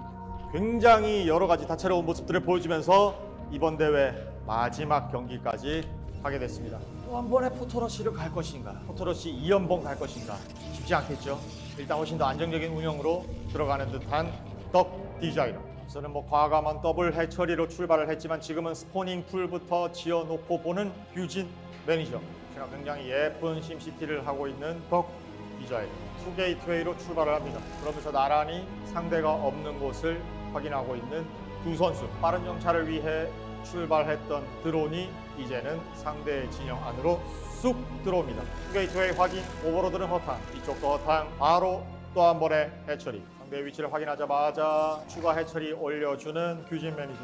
굉장히 여러 가지 다채로운 모습들을 보여주면서 이번 대회 마지막 경기까지 하게 됐습니다. 또 한 번의 포터 러시를 갈 것인가, 포터 러시 2연봉 갈 것인가 쉽지 않겠죠. 일단 훨씬 더 안정적인 운영으로 들어가는 듯한 덕 디자이너. 저는 과감한 더블 해처리로 출발을 했지만 지금은 스포닝 풀부터 지어놓고 보는 규진 매니저. 제가 굉장히 예쁜 심시티를 하고 있는 덕 디자이너. 투게이트웨이로 출발을 합니다. 그러면서 나란히 상대가 없는 곳을 확인하고 있는 두 선수. 빠른 정찰을 위해 출발했던 드론이 이제는 상대의 진영 안으로 쑥 들어옵니다. 투게이트웨이 확인, 오버로드는 허탕, 이쪽도 허탕. 바로 또 한 번의 해처리. 상대의 위치를 확인하자마자 추가 해처리 올려주는 규진 매니저.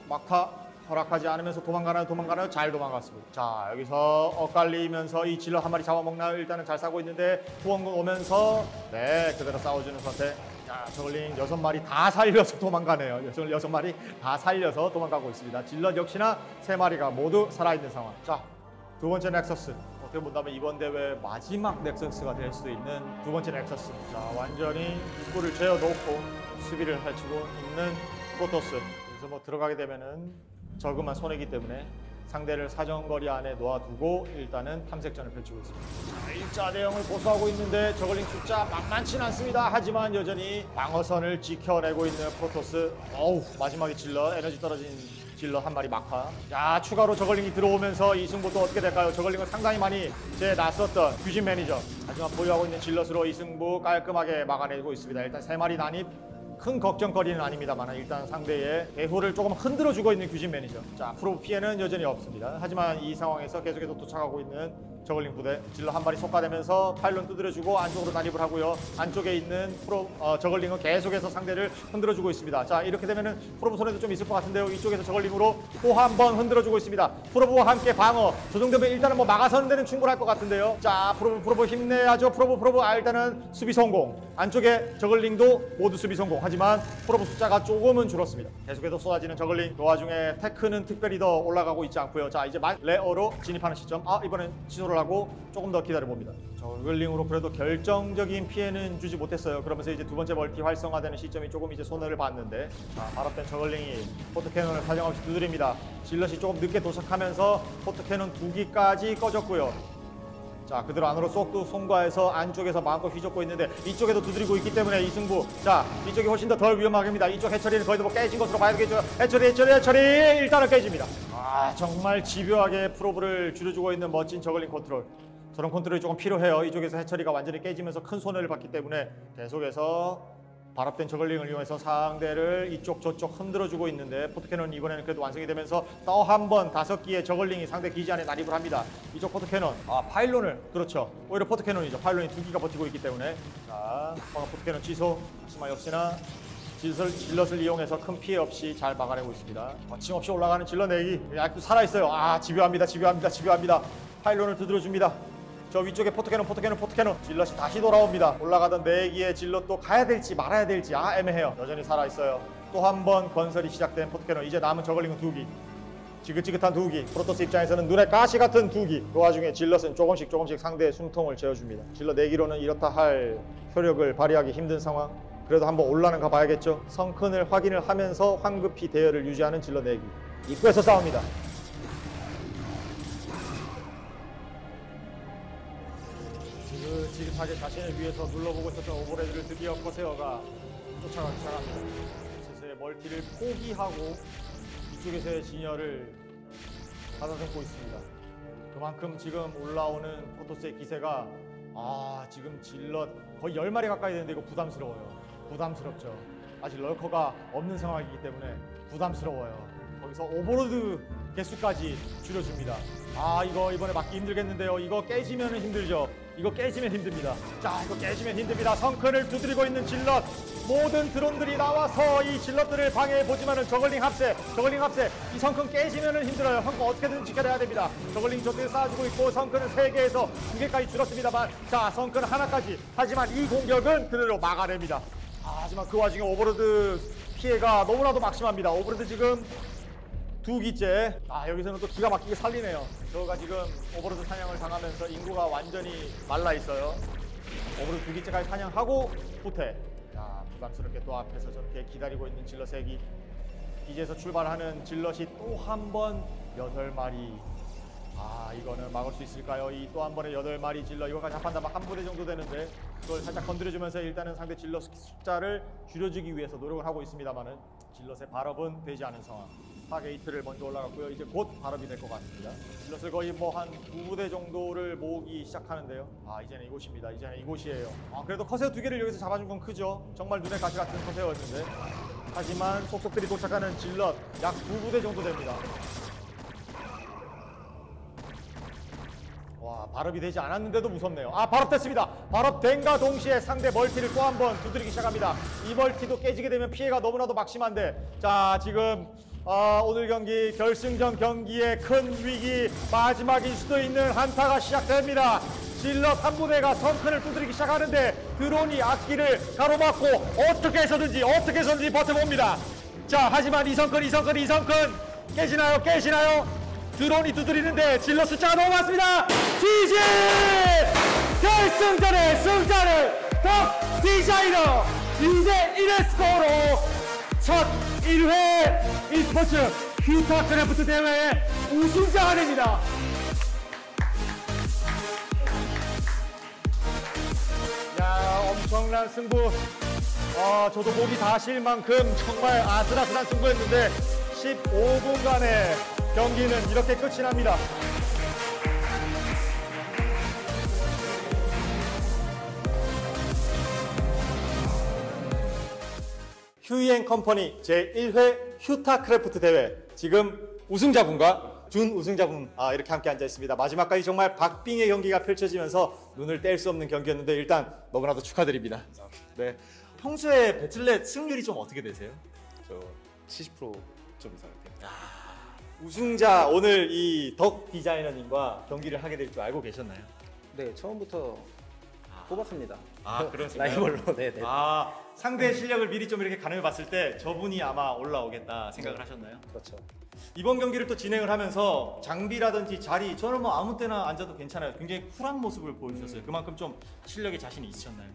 막타 허락하지 않으면서 도망가나요? 잘 도망갔습니다. 자, 여기서 엇갈리면서 이 질럿 한 마리 잡아먹나요? 일단은 잘 싸고 있는데 후원군 오면서 그대로 싸워주는 선택. 자, 저글링 6마리 다 살려서 도망가네요. 6마리 다 살려서 도망가고 있습니다. 질럿 역시나 3마리가 모두 살아있는 상황. 자, 두 번째 넥서스. 어떻게 본다면 이번 대회 마지막 넥서스가 될 수도 있는 두 번째 넥서스. 자, 완전히 입구를 재어놓고 수비를 해치고 있는 프로토스. 그래서 들어가게 되면은 저그만 손해기 때문에 상대를 사정거리 안에 놓아두고 일단은 탐색전을 펼치고 있습니다. 자, 일자 대형을 고수하고 있는데 저글링 숫자 만만치는 않습니다. 하지만 여전히 방어선을 지켜내고 있는 프로토스. 마지막에 질럿, 에너지 떨어진 질럿 한 마리 막화. 자, 추가로 저글링이 들어오면서 이 승부도 어떻게 될까요? 저글링을 상당히 많이 놨었던 규진 매니저. 하지만 보유하고 있는 질럿으로 이 승부 깔끔하게 막아내고 있습니다. 일단 3마리 난입. 큰 걱정거리는 아닙니다만 일단 상대의 대호를 조금 흔들어주고 있는 규진 매니저. 자, 프로 피해는 여전히 없습니다. 하지만 이 상황에서 계속해서 도착하고 있는 저글링 부대. 질러 한 발이 속가되면서 파일론 두드려주고 안쪽으로 난입을 하고요. 안쪽에 있는 저글링은 계속해서 상대를 흔들어주고 있습니다. 자, 이렇게 되면은 프로브 손해도 좀 있을 것 같은데요. 이쪽에서 저글링으로 또 한 번 흔들어주고 있습니다. 프로브와 함께 방어. 저 정도면 일단은 뭐 막아서는 데는 충분할 것 같은데요. 자, 프로브 힘내야죠. 프로브. 일단은 수비 성공. 안쪽에 저글링도 모두 수비 성공. 하지만 프로브 숫자가 조금은 줄었습니다. 계속해서 쏟아지는 저글링. 그 와중에 테크는 특별히 더 올라가고 있지 않고요. 자, 이제 레어로 진입하는 시점. 이번엔 취소를 하고 조금 더 기다려봅니다. 저글링으로 그래도 결정적인 피해는 주지 못했어요. 그러면서 이제 두 번째 멀티 활성화되는 시점이 조금 이제 손해를 봤는데, 자, 발업된 저글링이 포트캐논을 사정없이 두드립니다. 질럿이 조금 늦게 도착하면서 포트캐논 2기까지 꺼졌고요. 자, 그대로 안으로 쏙 송과해서 안쪽에서 마음껏 휘젓고 있는데 이쪽에도 두드리고 있기 때문에 이승부. 자, 이쪽이 훨씬 더 덜 위험합니다. 이쪽 해처리는 거의 뭐 깨진 것으로 봐야 되겠죠. 해처리 일단은 깨집니다. 정말 집요하게 프로브를 줄여주고 있는 멋진 저글링 컨트롤. 저런 컨트롤이 조금 필요해요. 이쪽에서 해처리가 완전히 깨지면서 큰 손해를 봤기 때문에 계속해서 발업된 저글링을 이용해서 상대를 이쪽 저쪽 흔들어주고 있는데, 포트캐논 이번에는 그래도 완성이 되면서 또 한 번 5기의 저글링이 상대 기지 안에 난입을 합니다. 이쪽 포트캐논, 파일론을, 그렇죠, 오히려 포트캐논이죠. 파일론이 2기가 버티고 있기 때문에. 자, 포트캐논 취소. 하지만 역시나 질럿을 이용해서 큰 피해 없이 잘 막아내고 있습니다. 거침없이 올라가는 질럿 내기. 아직도 살아있어요. 집요합니다. 파일론을 두드려줍니다. 저 위쪽에 포트캐논. 질럿이 다시 돌아옵니다. 올라가던 4기의 질럿도 가야 될지 말아야 될지 애매해요. 여전히 살아있어요. 또 한 번 건설이 시작된 포트캐논. 이제 남은 저글링은 2기. 지긋지긋한 2기. 프로토스 입장에서는 눈에 가시 같은 2기. 그 와중에 질럿은 조금씩 상대의 숨통을 재워줍니다. 질럿 4기로는 이렇다 할 효력을 발휘하기 힘든 상황. 그래도 한번 올라는가 봐야겠죠. 성큰을 확인을 하면서 황급히 대열을 유지하는 질럿 4기. 입구에서 싸웁니다. 지긋하게 자신을 위해서 눌러보고 있었던 오버레드를 드디어 커세어가 쫓아가기 시작합니다. 스스의 멀티를 포기하고 이쪽에서의 진열을 가다듬고 있습니다. 그만큼 지금 올라오는 프로토스의 기세가 지금 질럿 거의 10마리 가까이 되는데 이거 부담스럽죠. 아직 럴커가 없는 상황이기 때문에 부담스러워요. 거기서 오버로드 개수까지 줄여줍니다. 이거 이번에 막기 힘들겠는데요. 이거 깨지면 힘들죠. 이거 깨지면 힘듭니다. 자, 이거 깨지면 힘듭니다. 성큰을 두드리고 있는 질럿. 모든 드론들이 나와서 이 질럿들을 방해해보지만은 저글링 합세. 이 성큰 깨지면은 힘들어요. 성큰 어떻게든 지켜내야 됩니다. 저글링 저쪽에 쌓아주고 있고, 성큰은 3개에서 2개까지 줄었습니다만, 자, 성큰 하나까지. 하지만 이 공격은 그대로 막아냅니다. 하지만 그 와중에 오버로드 피해가 너무나도 막심합니다. 오버로드 지금 2기째. 여기서는 또 기가 막히게 살리네요. 저가 지금 오버로드 사냥을 당하면서 인구가 완전히 말라 있어요. 오버로드 2기째까지 사냥하고 후퇴. 부담스럽게 또 앞에서 저렇게 기다리고 있는 질럿 3기. 기지에서 출발하는 질럿이 또 한 번 8마리. 이거는 막을 수 있을까요? 이 또 한 번의 8마리 질럿. 이거까지 합한다면 한 부대 정도 되는데, 그걸 살짝 건드려주면서 일단은 상대 질럿 숫자를 줄여주기 위해서 노력을 하고 있습니다만은 질럿의 발업은 되지 않은 상황. 스타게이트를 먼저 올라갔고요. 이제 곧 발업이 될 것 같습니다. 질럿을 거의 뭐 한 2부대 정도를 모으기 시작하는데요. 이제는 이곳입니다. 이제는 이곳이에요. 그래도 커세어 2개를 여기서 잡아준 건 크죠. 정말 눈에 가시 같은 커세어였는데, 하지만 속속들이 도착하는 질럿 약 2부대 정도 됩니다. 발업이 되지 않았는데도 무섭네요. 발업됐습니다. 발업된과 동시에 상대 멀티를 또 한 번 두드리기 시작합니다. 이 멀티도 깨지게 되면 피해가 너무나도 막심한데, 자, 지금 오늘 경기 결승전 경기의 큰 위기, 마지막일 수도 있는 한타가 시작됩니다. 질럿 한 부대가 성큰을 두드리기 시작하는데, 드론이 앞길을 가로막고 어떻게 해서든지 버텨봅니다. 자, 하지만 이성큰 깨지나요? 드론이 두드리는데 질럿 숫자가 너무 많습니다. GG! 결승전의 승자는 덕 디자이너 2대 1의 스코어로 첫 1회 e스포츠 휴타크래프트 대회의 우승자가 됩니다. 엄청난 승부. 저도 목이 다 쉴 만큼 정말 아슬아슬한 승부였는데 15분간의 경기는 이렇게 끝이 납니다. 휴이앤컴퍼니 제1회 휴타크래프트 대회, 지금 우승자분과 준 우승자분 이렇게 함께 앉아 있습니다. 마지막까지 정말 박빙의 경기가 펼쳐지면서 눈을 뗄 수 없는 경기였는데 일단 너무나도 축하드립니다. 네. 평소에 배틀넷 승률이 좀 어떻게 되세요? 저 70%좀 이상 돼요. 우승자 오늘 이 덕 디자이너님과 경기를 하게 될 줄 알고 계셨나요? 네, 처음부터 뽑았습니다. 그렇습니까? 라이벌로. 네네. 상대의 실력을 미리 좀 이렇게 가늠해 봤을 때 저분이 아마 올라오겠다 생각을 하셨나요? 그렇죠. 이번 경기를 또 진행을 하면서 장비라든지 자리 저는 뭐 아무 때나 앉아도 괜찮아요. 굉장히 쿨한 모습을 보여주셨어요. 그만큼 좀 실력에 자신이 있으셨나요?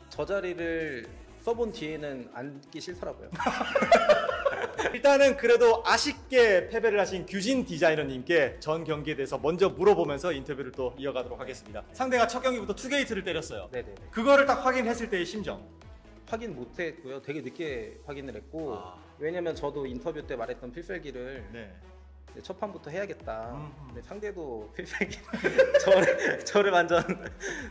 저 자리를 써본 뒤에는 앉기 싫더라고요. 일단은 그래도 아쉽게 패배를 하신 규진 디자이너님께 전 경기에 대해서 먼저 물어보면서 인터뷰를 또 이어가도록 하겠습니다. 상대가 첫 경기부터 투게이트를 때렸어요. 네네네. 그거를 딱 확인했을 때의 심정. 확인 못했고요. 되게 늦게 확인을 했고 왜냐면 저도 인터뷰 때 말했던 필살기를 네. 첫 판부터 해야겠다. 음. 근데 상대도 필살기 저를 완전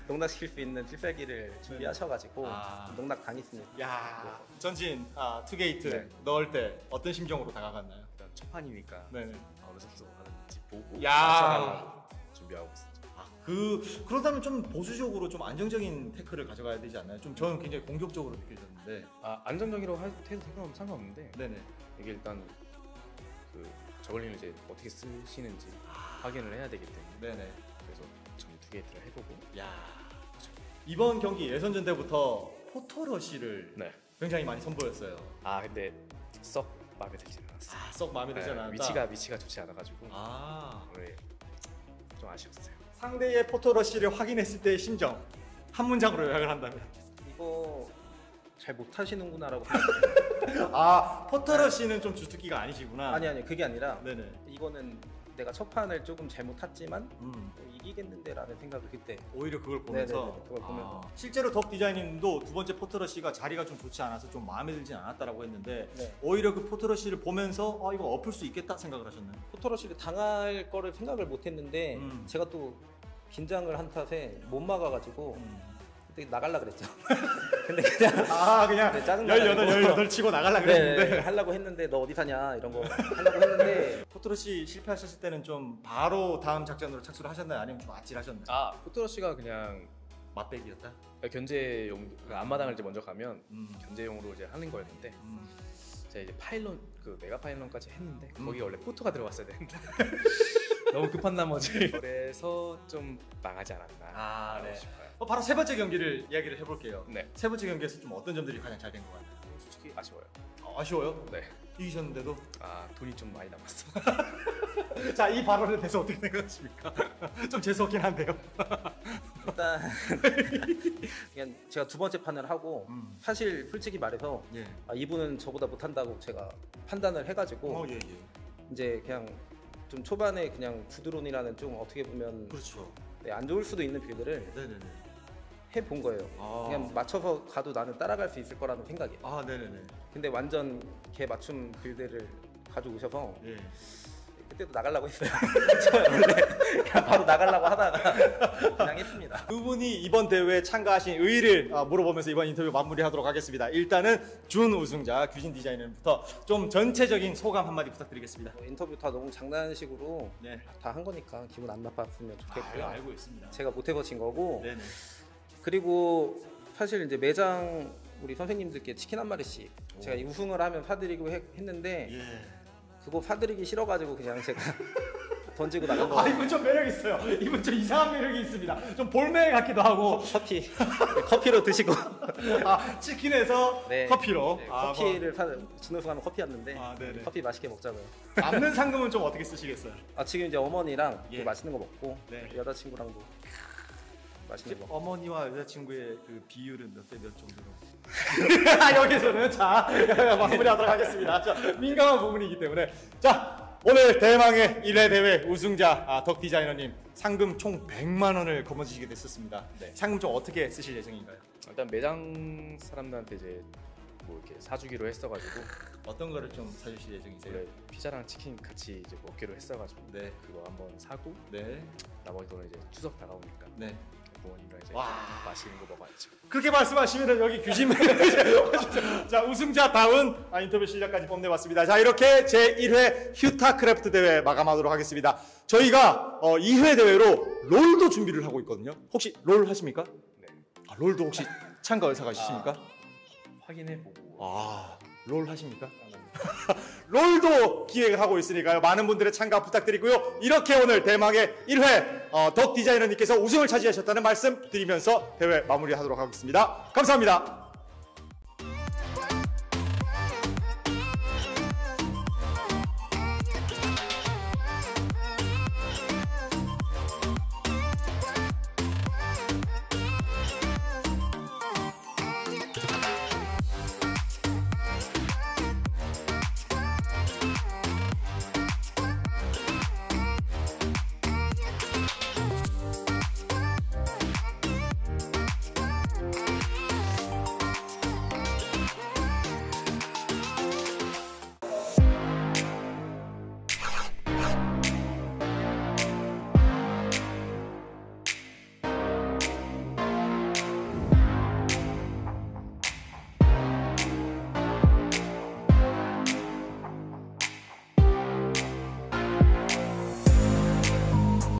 농락시킬 수 있는 필살기를 준비하셔가지고 농락 당했습니다. 야, 전진 투게이트 네. 넣을 때 어떤 심정으로 다가갔나요? 일단 첫 판이니까 네네. 어느 정도 하는지 보고 야. 맞춰가려고 준비하고 있었죠. 그러다면 좀 보수적으로 좀 안정적인 태클을 가져가야 되지 않나요? 좀 저는 굉장히 공격적으로 느껴졌는데. 안정적이라고 해도 상관없는데 네네. 이게 일단 그 저글링을 이제 어떻게 쓰시는지 확인을 해야 되기 때문에 네네. 그래서 전 투게이트를 해보고 야. 이번 경기 예선전 때부터 포토러시를 네. 굉장히 많이 선보였어요. 근데 썩 마음에 들지 않았어요. 썩 마음에 들지 네, 않았다. 위치가 좋지 않아가지고 오늘 좀 아쉬웠어요. 상대의 포토러시를 확인했을 때의 심정 한 문장으로 요약을 한다면 이거 잘 못하시는구나라고 생각했어요. 포토러시는 좀 주특기가 아니시구나. 아니 그게 아니라 네네. 이거는 내가 첫 판을 조금 잘못 탔지만 이기겠는데라는 생각을 그때. 오히려 그걸 보면서. 네네네, 그걸 보면서. 실제로 덕 디자이너님도 두 번째 포토러시가 자리가 좀 좋지 않아서 좀 마음에 들지 않았다라고 했는데 네. 오히려 그 포토러시를 보면서 이거 엎을 수 있겠다 생각을 하셨나요? 포토러시를 당할 거를 생각을 못했는데 제가 또 긴장을 한 탓에 못 막아가지고 그때 나갈라 그랬죠. 근데 그냥 네, 짜증나가지고 18 치고 나갈라 그랬는데 네, 하려고 했는데 너 어디 사냐 이런 거 하려고 했는데 포토러시 실패하셨을 때는 좀 바로 다음 작전으로 착수를 하셨나요? 아니면 좀 아찔하셨나요? 포토러시가 그냥 맛배기였다? 견제용 앞마당을 이제 먼저 가면 견제용으로 이제 하는 거였는데 제가 이제 파일런 메가 파일런까지 했는데 거기 원래 포토가 들어갔어야 되는데 너무 급한 나머지 그래서 좀 망하지 않았나 네. 싶어요. 바로 세 번째 경기를 이야기를 해볼게요. 네. 세 번째 경기에서 좀 어떤 점들이 가장 잘 된 것 같나요? 솔직히 아쉬워요. 아쉬워요? 네. 이기셨는데도? 돈이 좀 많이 남았어. 자, 이 발언에 대해서 어떻게 생각하십니까? 좀 재수없긴 한데요. 일단 그냥 제가 두 번째 판을 하고 사실 솔직히 말해서 예. 이분은 저보다 못한다고 제가 판단을 해가지고 예. 이제 그냥 좀 초반에 그냥 구드론이라는 좀 어떻게 보면 그렇죠. 안 좋을 수도 있는 빌드를 네네네. 해본 거예요. 그냥 맞춰서 가도 나는 따라갈 수 있을 거라는 생각이에요. 네네네. 근데 완전 개 맞춤 빌드를 가져오셔서 예. 그때도 나가려고 했어요. 원래 그냥 바로 나가려고 하다가 그냥 했습니다. 두 분이 이번 대회에 참가하신 의의를 물어보면서 이번 인터뷰 마무리하도록 하겠습니다. 일단은 준 우승자 규진 디자이너부터 좀 전체적인 소감 한마디 부탁드리겠습니다. 인터뷰 다 너무 장난식으로 네. 다 한 거니까 기분 안 나빴으면 좋겠고요. 알고 있습니다. 제가 못 해보신 거고 네네. 그리고 사실 이제 매장 우리 선생님들께 치킨 한 마리씩 제가 우승을 하면 사드리고 했는데 예. 그거 사드리기 싫어가지고 그냥 제가 던지고 나간 거. 이분 좀 매력 있어요. 이분 좀 이상한 매력이 있습니다. 좀 볼매 같기도 하고. 커피로 드시고. 치킨에서 네. 커피로. 네, 커피를 준우승하면 커피였는데 네네. 커피 맛있게 먹자고요. 남는 상금은 좀 어떻게 쓰시겠어요? 지금 이제 어머니랑 예. 맛있는 거 먹고 네. 여자친구랑도 맛있는 거. 어머니와 여자친구의 그 비율은 몇 대 몇 정도로? 여기서는 자 마무리하도록 하겠습니다. 자, 민감한 부분이기 때문에 자 오늘 대망의 1회 대회 우승자 덕 디자이너님 상금 총 100만 원을 거머쥐게 됐었습니다. 네. 상금 좀 어떻게 쓰실 예정인가요? 일단 매장 사람들한테 이제 뭐 이렇게 사주기로 했어가지고 어떤 거를 좀 사주실 예정이세요? 원래 피자랑 치킨 같이 이제 먹기로 했어가지고 네. 그거 한번 사고 네. 나머지 돈은 이제 추석 다가오니까 네. 부모님이랑 이제 와. 맛있는 거 먹어야죠. 그렇게 말씀하시면 여기 규진 자 우승자다운 인터뷰 실력까지 뽐내봤습니다. 자 이렇게 제1회 휴타크래프트 대회 마감하도록 하겠습니다. 저희가 2회 대회로 롤도 준비를 하고 있거든요. 혹시 롤 하십니까? 네. 롤도 혹시 참가 의사가 있으십니까? 확인해보고. 롤 하십니까? 롤도 기획을 하고 있으니까요. 많은 분들의 참가 부탁드리고요. 이렇게 오늘 대망의 1회 덕 디자이너님께서 우승을 차지하셨다는 말씀 드리면서 대회 마무리하도록 하겠습니다. 감사합니다.